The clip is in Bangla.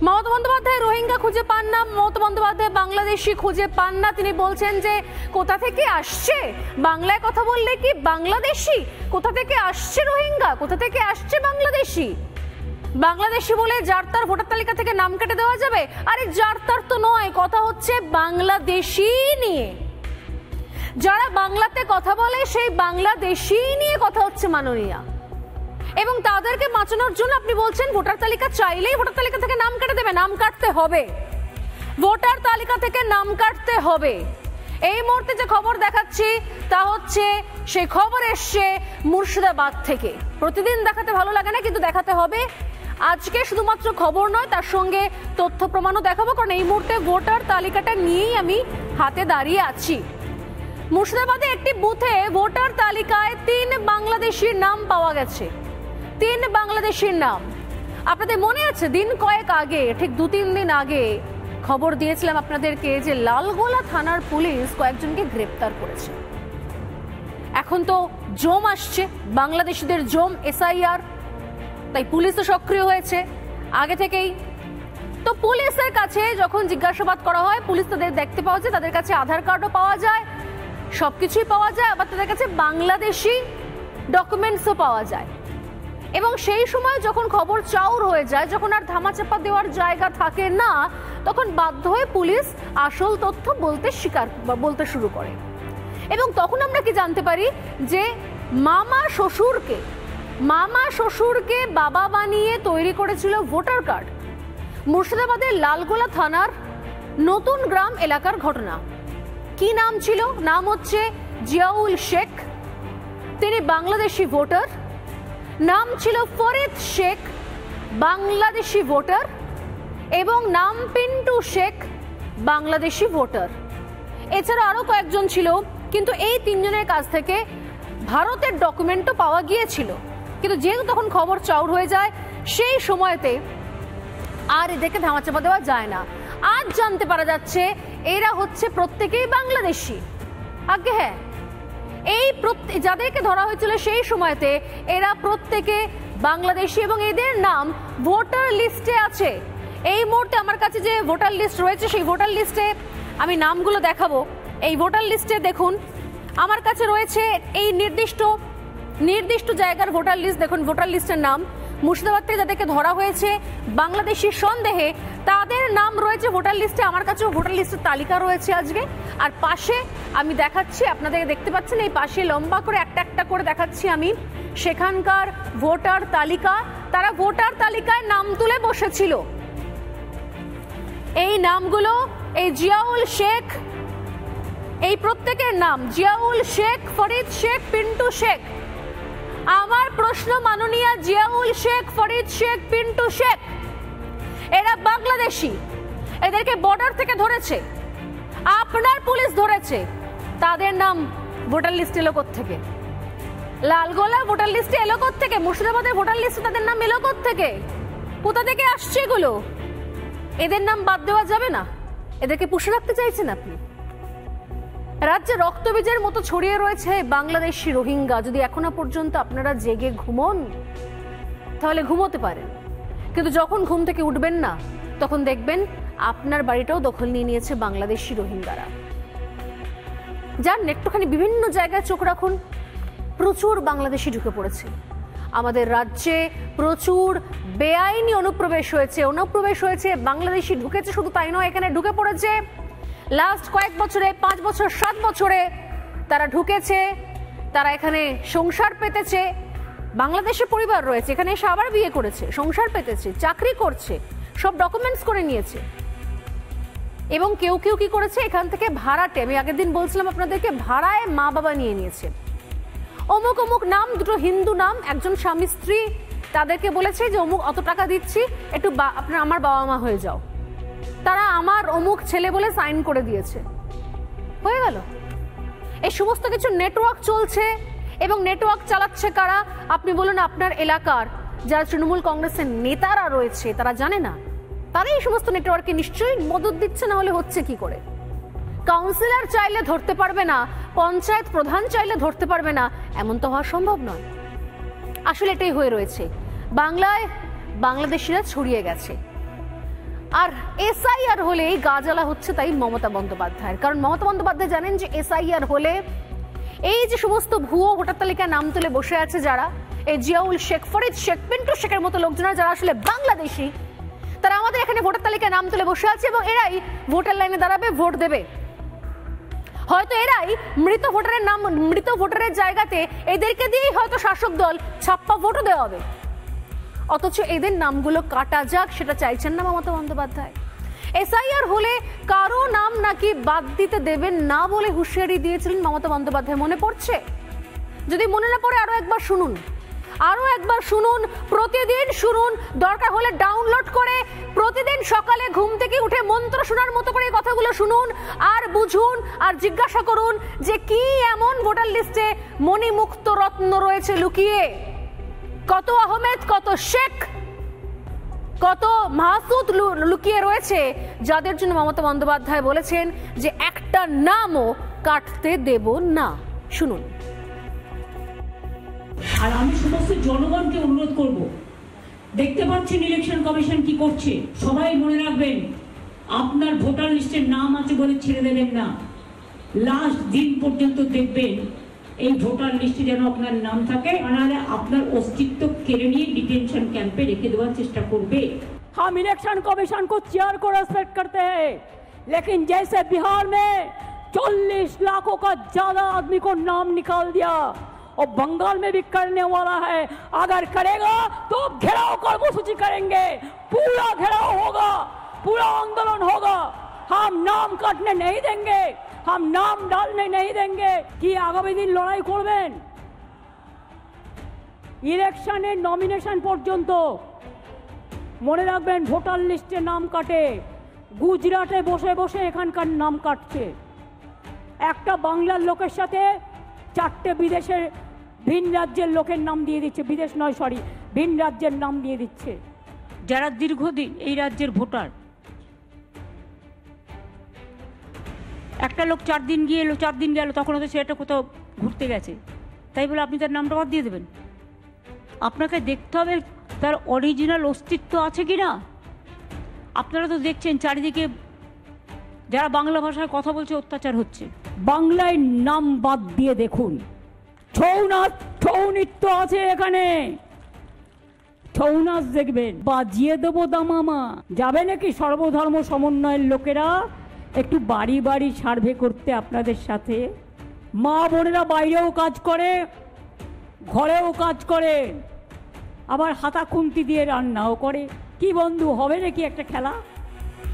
মমতা বন্দ্যোপাধ্যায় রোহিঙ্গা খুঁজে পান না, মমতা বন্দ্যোপাধ্যায় বাংলাদেশি খুঁজে পান না। তিনি বলছেন যে কোথা থেকে আসছে, বাংলায় কথা বললে কি বাংলাদেশি, কোথা থেকে আসছে রোহিঙ্গা, কোথা থেকে আসছে বাংলাদেশি। বাংলাদেশি বলে যার তার ভোটার তালিকা থেকে নাম কেটে দেওয়া যাবে? আরে যার তার তো নয়, কথা হচ্ছে বাংলাদেশি নিয়ে। যারা বাংলাতে কথা বলে সেই বাংলাদেশি নিয়ে কথা হচ্ছে মাননীয়া। এবং তাদেরকে বাঁচানোর জন্য আপনি বলছেন ভোটার তালিকা চাইলেই ভোটার তালিকা থেকে নাম কেটে দেবে। নাম কাটতে হবে, ভোটার তালিকা থেকে নাম কাটতে হবে। এই মুহূর্তে যে খবর দেখাচ্ছি তা হচ্ছে সেই খবর এসছে মুর্শিদাবাদ থেকে। প্রতিদিন দেখাতে ভালো লাগে না, কিন্তু দেখাতে হবে। আজকে শুধুমাত্র খবর নয়, তার সঙ্গে তথ্য প্রমাণও দেখাবো, কারণ এই মুহূর্তে ভোটার তালিকাটা নিয়েই আমি হাতে দাঁড়িয়ে আছি। মুর্শিদাবাদে একটি বুথে ভোটার তালিকায় 3 বাংলাদেশির নাম পাওয়া গেছে। 3 বাংলাদেশির নাম। আপনাদের মনে আছে দিন কয়েক আগে, ঠিক 2-3 দিন আগে খবর দিয়েছিলাম আপনাদেরকে যে লালগোলা থানার পুলিশ কয়েকজনকে গ্রেপ্তার করেছে। এখন তো জম আসছে, বাংলাদেশিদের জম, SIR, তাই পুলিশও সক্রিয় হয়েছে আগে থেকেই। তো পুলিশের কাছে যখন জিজ্ঞাসাবাদ করা হয়, পুলিশ তাদের দেখতে পাওয়া যায়, তাদের কাছে আধার কার্ডও পাওয়া যায়, সবকিছুই পাওয়া যায়, আবার তাদের কাছে বাংলাদেশি ডকুমেন্টসও পাওয়া যায়। এবং সেই সময় যখন খবর চাউর হয়ে যায়, যখন আর ধামাচাপা দেওয়ার জায়গা থাকে না, তখন বাধ্য হয়ে পুলিশ আসল তথ্য বলতে শুরু করে। এবং তখন আমরা কি জানতে পারি যে মামা শ্বশুরকে বাবা বানিয়ে তৈরি করেছিল ভোটার কার্ড। মুর্শিদাবাদের লালগোলা থানার নতুন গ্রাম এলাকার ঘটনা। কি নাম ছিল? নাম হচ্ছে জিয়াউল শেখ, তিনি বাংলাদেশি ভোটার। নাম ছিল ফরিদ শেখ, বাংলাদেশি ভোটার। এবং নাম পিন্টু শেখ, বাংলাদেশি ভোটার। এছাড়া আরো কয়েকজন ছিল, কিন্তু এই 3 জনের কাছ থেকে ভারতের ডকুমেন্টও পাওয়া গিয়েছিল। কিন্তু যেহেতু তখন খবর চাউর হয়ে যায়, সেই সময়তে আর এদেরকে ধামাচাপা দেওয়া যায় না। আজ জানতে পারা যাচ্ছে এরা হচ্ছে প্রত্যেকেই বাংলাদেশি। আগে হ্যাঁ, এই যাদেরকে ধরা হয়েছিল সেই সময়তে এরা প্রত্যেকে বাংলাদেশি এবং এদের নাম ভোটার লিস্টে আছে। এই মুহূর্তে আমার কাছে যে ভোটার লিস্ট রয়েছে, সেই ভোটার লিস্টে আমি নামগুলো দেখাবো। এই ভোটার লিস্টে দেখুন, আমার কাছে রয়েছে এই নির্দিষ্ট জায়গার ভোটার লিস্ট। দেখুন ভোটার লিস্টের নাম, মুর্শিদাবাদ থেকে যাদেরকে ধরা হয়েছে বাংলাদেশি সন্দেহে, তাদের নাম রয়েছে ভোটার লিস্টে। আমার কাছেও ভোটার লিস্টের তালিকা রয়েছে আজকে। আর পাশে আমি দেখাচ্ছি, আপনাদের দেখতে পাচ্ছেন এই পাশে লম্বা করে একটা একটা করে দেখাচ্ছি আমি সেখানকার ভোটার তালিকা। তারা ভোটার তালিকায় নাম তুলে বসেছিল। এই নামগুলো, এই জিয়াউল শেখ, এই প্রত্যেকের নাম জিয়াউল শেখ, ফরিদ শেখ, পিন্টু শেখ। আমার প্রশ্ন মাননীয়া, জিয়াউল শেখ, ফরিদ শেখ, পিন্টু শেখ এরা বাংলাদেশি, এদেরকে বর্ডার থেকে ধরেছে, আপনার পুলিশ ধরেছে, তাদের নাম ভোটার লিস্টে এলো থেকে? লালগোলা ভোটার লিস্টে এলো থেকে? মুর্শিদাবাদের ভোটার লিস্টে তাদের নাম এলো থেকে? কোথা থেকে আসছে এগুলো? এদের নাম বাদ দেওয়া যাবে না? এদেরকে পুষে রাখতে চাইছেন আপনি? রাজ্যে রক্তবীজের মতো ছড়িয়ে রয়েছে বাংলাদেশি রোহিঙ্গা। যদি এখনো পর্যন্ত আপনারা জেগে ঘুমন তাহলে ঘুমোতে পারেন, কিন্তু যখন ঘুম থেকে উঠবেন না তখন দেখবেন আপনার বাড়িটাও দখল নিয়ে নিয়েছে বাংলাদেশি রোহিঙ্গারা। যার একটুখানি বিভিন্ন জায়গায় চোখ রাখুন, প্রচুর বাংলাদেশি ঢুকে পড়েছে আমাদের রাজ্যে। প্রচুর বেআইনি অনুপ্রবেশ হয়েছে, বাংলাদেশি ঢুকেছে। শুধু তাই নয়, এখানে ঢুকে পড়েছে লাস্ট কয়েক বছরে, 5 বছর 7 বছরে তারা ঢুকেছে, তারা এখানে সংসার পেতেছে। বাংলাদেশে পরিবার রয়েছে, এখানে এসে আবার বিয়ে করেছে, সংসার পেতেছে, চাকরি করছে, সব ডকুমেন্টস করে নিয়েছে। এবং কেউ কেউ কি করেছে, এখান থেকে ভাড়াটে, আমি আগের দিন বলছিলাম আপনাদেরকে, ভাড়ায় মা বাবা নিয়ে নিয়েছে। অমুক অমুক নাম, দুটো হিন্দু নাম, একজন স্বামী স্ত্রী, তাদেরকে বলেছে যে অমুক অত টাকা দিচ্ছি, একটু আপনার আমার বাবা মা হয়ে যাও। তারা আমার অমুক ছেলে বলে সাইন করে দিয়েছে, হয়ে গেল। এই সমস্ত কিছু নেটওয়ার্ক চলছে। এবং নেটওয়ার্ক চালাচ্ছে কারা? আপনি বলুন, আপনার এলাকার যারা তৃণমূল কংগ্রেসের নেতারা রয়েছে তারা জানে না? তারা এই সমস্ত নেটওয়ার্কে নিশ্চয়ই মদত দিচ্ছে, না হলে হচ্ছে কি করে? কাউন্সিলর চাইলে ধরতে পারবে না, পঞ্চায়েত প্রধান চাইলে ধরতে পারবে না, এমন তো হওয়া সম্ভব নয়। আসলে এটাই হয়ে রয়েছে। বাংলায় বাংলাদেশিরা ছড়িয়ে গেছে। আর এসআইআর হলে এই গা জ্বালা হচ্ছে তাই মমতা বন্দ্যোপাধ্যায়ের, কারণ মমতা বন্দ্যোপাধ্যায় জানেন যে এসআইআর হলে এই যে সমস্ত ভুয়ো ভোটার তালিকায় নাম তুলে বসে আছে যারা, এই জিয়াউল শেখ, ফরিদ শেখ, পিন্টু শেখের মতো লোকজনেরা যারা আসলে বাংলাদেশি, তারা আমাদের এখানে ভোটার তালিকায় নাম তুলে বসে আছে এবং এরাই ভোটার লাইনে দাঁড়াবে, ভোট দেবে। হয়তো এরাই মৃত ভোটারের নাম, মৃত ভোটারের জায়গাতে এদেরকে দিয়েই হয়তো শাসক দল ছাপ্পা ভোটও দেওয়া হবে, অথচ এদের নামগুলো কাটা যাক সেটা চাইছেন না মমতা বন্দ্যোপাধ্যায়। এসআইআর হলে কারো নাম নাকি বাদ দিতে দেবেন না বলে হুঁশিয়ারি দিয়েছিলেন মমতা বন্দ্যোপাধ্যায়, মনে পড়ছে? যদি মনে না পড়ে আরো একবার শুনুন, আরো একবার শুনুন, প্রতিদিন শুনুন, দরকার হলে ডাউনলোড করে প্রতিদিন সকালে ঘুম থেকে উঠে মন্ত্র শোনার মতো করে এই কথাগুলো শুনুন আর বুঝুন আর জিজ্ঞাসা করুন যে কি এমন ভোটার লিস্টে মণিমুক্ত রত্ন রয়েছে লুকিয়ে, কত আহমেদ, কত শেখ, কত মাসুদ লুকিয়ে রয়েছে, যাদের জন্য মমতা বন্দ্যোপাধ্যায় বলেছেন যে একটা নামও কাটতে দেব না। শুনুন। আর আমি সমস্ত জনগণকে অনুরোধ করব, দেখতে পাচ্ছেন ইলেকশন কমিশন কি করছে, সবাই মনে রাখবেন আপনার ভোটার লিস্টের নাম আছে বলে ছেড়ে দেবেন না, লাস্ট দিন পর্যন্ত দেখবেন এই ভোটার লিস্টে যেন আপনার নাম থাকে, নাহলে আপনার অস্তিত্ব কেড়ে নিয়ে ডিটেনশন ক্যাম্পে রেখে দেওয়ার চেষ্টা করবে। हम इलेक्शन कमीशन को चेयर को रेस्पेक्ट करते हैं, लेकिन जैसे बिहार में 40 लाखों का ज्यादा आदमी को नाम निकाल दिया और बंगाल में भी करने वाला है, अगर करेगा तो घेराव कर्मसूची करेंगे, पूरा घेराव होगा, पूरा आंदोलन होगा। हम नाम काटने नहीं देंगे, हम नाम डालने नहीं देंगे। कि आगामी दिन लड़ाई करবেন ইলেকশনের নমিনেশন পর্যন্ত। মনে রাখবেন ভোটার লিস্টে নাম কাটে, গুজরাটে বসে বসে এখানকার নাম কাটছে, একটা বাংলার লোকের সাথে 4টে বিদেশের ভিন রাজ্যের লোকের নাম দিয়ে দিচ্ছে, বিদেশ নয় সরি, ভিন রাজ্যের নাম দিয়ে দিচ্ছে, যারা দীর্ঘদিন এই রাজ্যের ভোটার। একটা লোক 4 দিন গিয়ে এলো, 4 দিন গেল, তখন হয়তো সেটা কোথাও ঘুরতে গেছে, তাই বলে আপনি তার নামটা বাদ দিয়ে দেবেন? আপনাকে দেখতে হবে তার অরিজিনাল অস্তিত্ব আছে কি না। আপনারা তো দেখছেন চারিদিকে যারা বাংলা ভাষায় কথা বলছে অত্যাচার হচ্ছে। বাংলায় নাম বাদ দিয়ে দেখুন, ছৌ নাচ, ছৌ নৃত্য আছে এখানে, ছৌ নাচ দেখবেন, বাজিয়ে দেবো দামামা। যাবে নাকি সর্বধর্ম সমন্বয়ের লোকেরা একটু বাড়ি বাড়ি সার্ভে করতে আপনাদের সাথে? মা বোনেরা বাইরেও কাজ করে, ঘরেও কাজ করে, আবার হাতা খুন্তি দিয়ে রান্নাও করে। কি বন্ধু, হবে নাকি একটা খেলা?